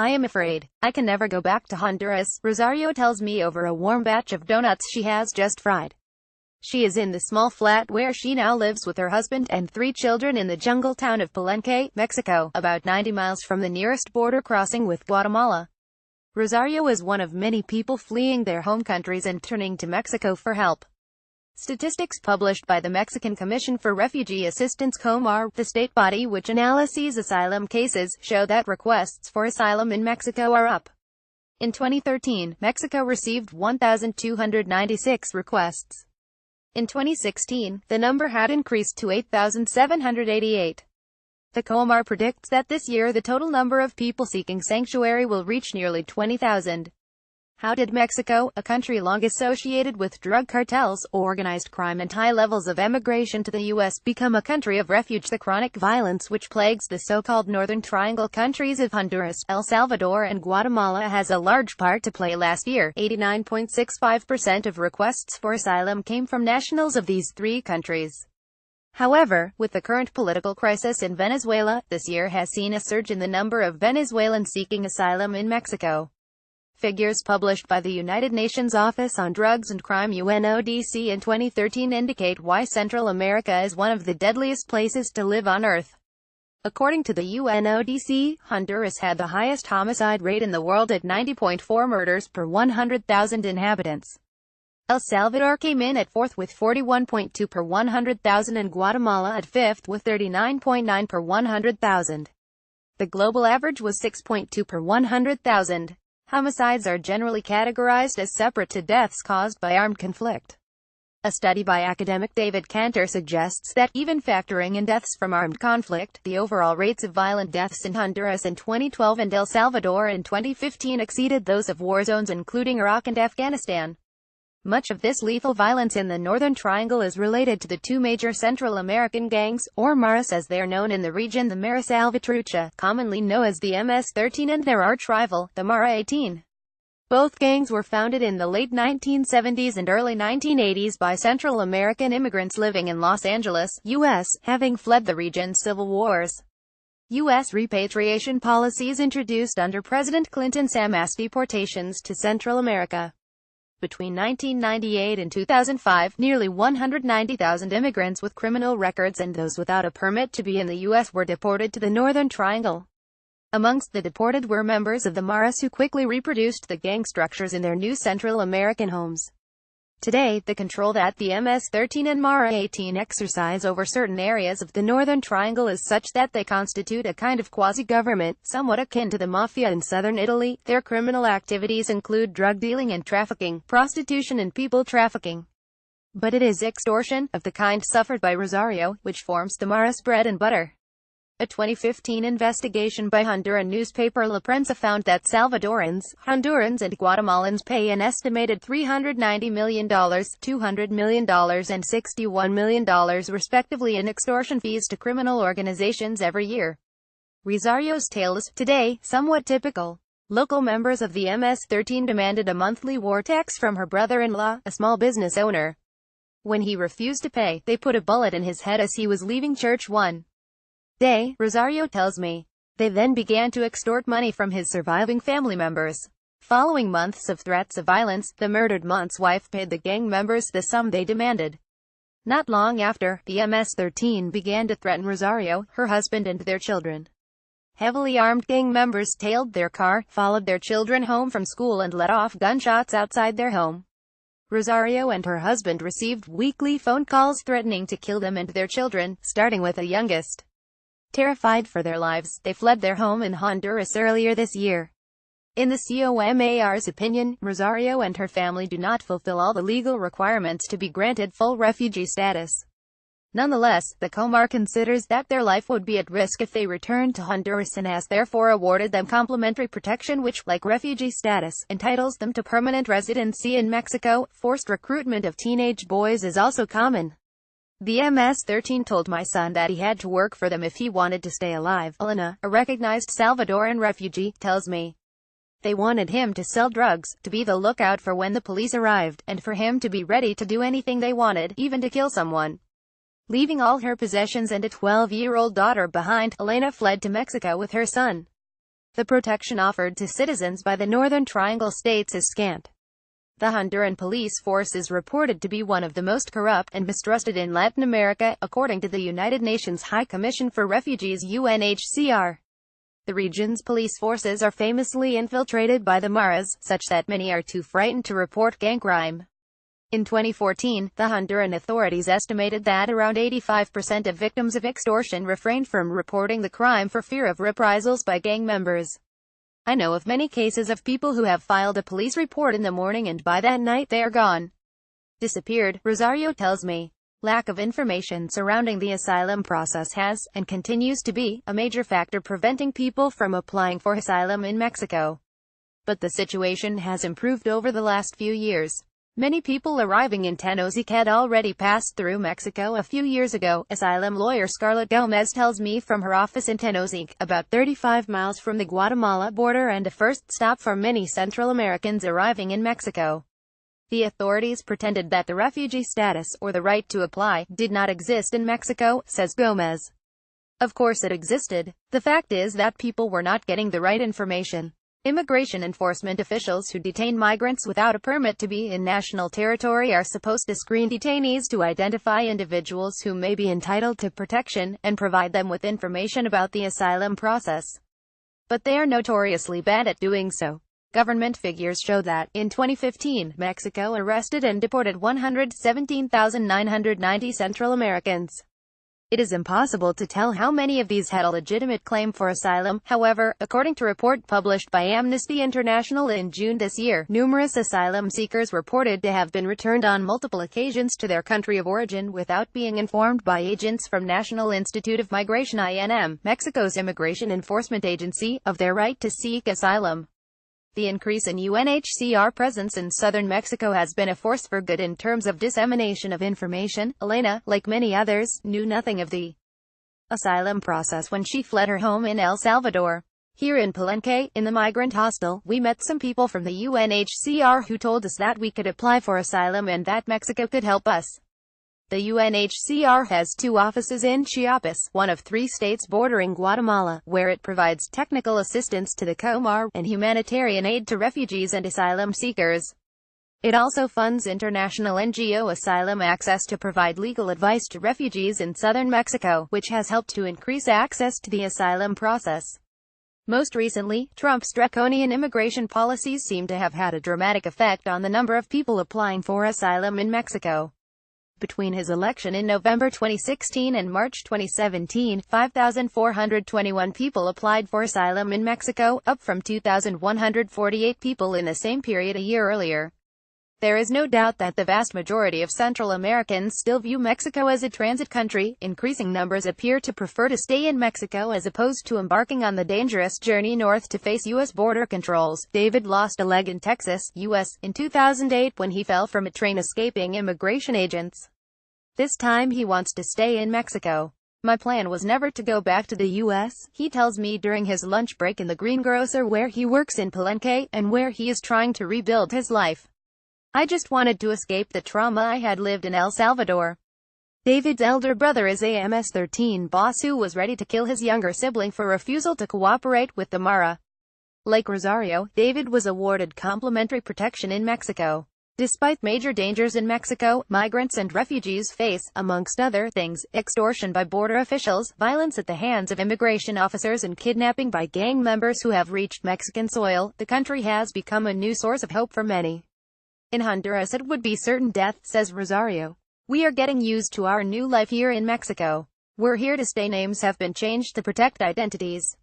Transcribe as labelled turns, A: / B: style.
A: I am afraid I can never go back to Honduras, Rosario tells me over a warm batch of donuts she has just fried. She is in the small flat where she now lives with her husband and 3 children in the jungle town of Palenque, Mexico, about 90 miles from the nearest border crossing with Guatemala. Rosario is one of many people fleeing their home countries and turning to Mexico for help. Statistics published by the Mexican Commission for Refugee Assistance (COMAR), the state body which analyses asylum cases, show that requests for asylum in Mexico are up. In 2013, Mexico received 1,296 requests. In 2016, the number had increased to 8,788. The COMAR predicts that this year the total number of people seeking sanctuary will reach nearly 20,000. How did Mexico, a country long associated with drug cartels, organized crime and high levels of emigration to the U.S., become a country of refuge? The chronic violence which plagues the so-called Northern Triangle countries of Honduras, El Salvador and Guatemala has a large part to play. Last year, 89.65% of requests for asylum came from nationals of these 3 countries. However, with the current political crisis in Venezuela, this year has seen a surge in the number of Venezuelans seeking asylum in Mexico. Figures published by the United Nations Office on Drugs and Crime (UNODC) in 2013 indicate why Central America is one of the deadliest places to live on Earth. According to the UNODC, Honduras had the highest homicide rate in the world at 90.4 murders per 100,000 inhabitants. El Salvador came in at 4th with 41.2 per 100,000 and Guatemala at 5th with 39.9 per 100,000. The global average was 6.2 per 100,000. Homicides are generally categorized as separate to deaths caused by armed conflict. A study by academic David Cantor suggests that, even factoring in deaths from armed conflict, the overall rates of violent deaths in Honduras in 2012 and El Salvador in 2015 exceeded those of war zones including Iraq and Afghanistan. Much of this lethal violence in the Northern Triangle is related to the 2 major Central American gangs, or maras as they are known in the region, the Mara Salvatrucha, commonly known as the MS-13, and their arch-rival, the Mara-18. Both gangs were founded in the late 1970s and early 1980s by Central American immigrants living in Los Angeles, U.S., having fled the region's civil wars. U.S. repatriation policies introduced under President Clinton's mass deportations to Central America. Between 1998 and 2005, nearly 190,000 immigrants with criminal records and those without a permit to be in the U.S. were deported to the Northern Triangle. Amongst the deported were members of the Maras who quickly reproduced the gang structures in their new Central American homes. Today, the control that the MS-13 and Mara-18 exercise over certain areas of the Northern Triangle is such that they constitute a kind of quasi-government, somewhat akin to the mafia in southern Italy. Their criminal activities include drug dealing and trafficking, prostitution and people trafficking. But it is extortion, of the kind suffered by Rosario, which forms the Maras' bread and butter. A 2015 investigation by Honduran newspaper La Prensa found that Salvadorans, Hondurans and Guatemalans pay an estimated $390 million, $200 million and $61 million respectively in extortion fees to criminal organizations every year. Rosario's tale is, today, somewhat typical. Local members of the MS-13 demanded a monthly war tax from her brother-in-law, a small business owner. When he refused to pay, they put a bullet in his head as he was leaving church one day, Rosario tells me. They then began to extort money from his surviving family members. Following months of threats of violence, the murdered mont's wife paid the gang members the sum they demanded. Not long after, the MS-13 began to threaten Rosario, her husband and their children. Heavily armed gang members tailed their car, followed their children home from school and let off gunshots outside their home. Rosario and her husband received weekly phone calls threatening to kill them and their children, starting with the youngest. Terrified for their lives, they fled their home in Honduras earlier this year. In the COMAR's opinion, Rosario and her family do not fulfill all the legal requirements to be granted full refugee status. Nonetheless, the COMAR considers that their life would be at risk if they returned to Honduras and has therefore awarded them complementary protection which, like refugee status, entitles them to permanent residency in Mexico. Forced recruitment of teenage boys is also common. The MS-13 told my son that he had to work for them if he wanted to stay alive, Elena, a recognized Salvadoran refugee, tells me. They wanted him to sell drugs, to be the lookout for when the police arrived, and for him to be ready to do anything they wanted, even to kill someone. Leaving all her possessions and a 12-year-old daughter behind, Elena fled to Mexico with her son. The protection offered to citizens by the Northern Triangle states is scant. The Honduran police force is reported to be one of the most corrupt and mistrusted in Latin America, according to the United Nations High Commission for Refugees (UNHCR). The region's police forces are famously infiltrated by the maras, such that many are too frightened to report gang crime. In 2014, the Honduran authorities estimated that around 85% of victims of extortion refrained from reporting the crime for fear of reprisals by gang members. I know of many cases of people who have filed a police report in the morning and by that night they are gone. Disappeared, Rosario tells me. Lack of information surrounding the asylum process has, and continues to be, a major factor preventing people from applying for asylum in Mexico. But the situation has improved over the last few years. Many people arriving in Tenochtitlan had already passed through Mexico a few years ago, asylum lawyer Scarlett Gomez tells me from her office in Tenochtitlan, about 35 miles from the Guatemala border and a first stop for many Central Americans arriving in Mexico. The authorities pretended that the refugee status, or the right to apply, did not exist in Mexico, says Gomez. Of course it existed. The fact is that people were not getting the right information. Immigration enforcement officials who detain migrants without a permit to be in national territory are supposed to screen detainees to identify individuals who may be entitled to protection, and provide them with information about the asylum process. But they are notoriously bad at doing so. Government figures show that, in 2015, Mexico arrested and deported 117,990 Central Americans. It is impossible to tell how many of these had a legitimate claim for asylum. However, according to a report published by Amnesty International in June this year, numerous asylum seekers reported to have been returned on multiple occasions to their country of origin without being informed by agents from National Institute of Migration (INM), Mexico's immigration enforcement agency, of their right to seek asylum. The increase in UNHCR presence in southern Mexico has been a force for good in terms of dissemination of information. Elena, like many others, knew nothing of the asylum process when she fled her home in El Salvador. Here in Palenque, in the migrant hostel, we met some people from the UNHCR who told us that we could apply for asylum and that Mexico could help us. The UNHCR has 2 offices in Chiapas, one of 3 states bordering Guatemala, where it provides technical assistance to the Comar, and humanitarian aid to refugees and asylum seekers. It also funds international NGO Asylum Access to provide legal advice to refugees in southern Mexico, which has helped to increase access to the asylum process. Most recently, Trump's draconian immigration policies seem to have had a dramatic effect on the number of people applying for asylum in Mexico. Between his election in November 2016 and March 2017, 5,421 people applied for asylum in Mexico, up from 2,148 people in the same period a year earlier. There is no doubt that the vast majority of Central Americans still view Mexico as a transit country. Increasing numbers appear to prefer to stay in Mexico as opposed to embarking on the dangerous journey north to face U.S. border controls. David lost a leg in Texas, U.S., in 2008 when he fell from a train escaping immigration agents. This time he wants to stay in Mexico. My plan was never to go back to the U.S., he tells me during his lunch break in the greengrocer where he works in Palenque, and where he is trying to rebuild his life. I just wanted to escape the trauma I had lived in El Salvador. David's elder brother is a MS-13 boss who was ready to kill his younger sibling for refusal to cooperate with the Mara. Like Rosario, David was awarded complimentary protection in Mexico. Despite major dangers in Mexico, migrants and refugees face, amongst other things, extortion by border officials, violence at the hands of immigration officers and kidnapping by gang members who have reached Mexican soil. The country has become a new source of hope for many. In Honduras it would be certain death, says Rosario. We are getting used to our new life here in Mexico. We're here to stay. Names have been changed to protect identities.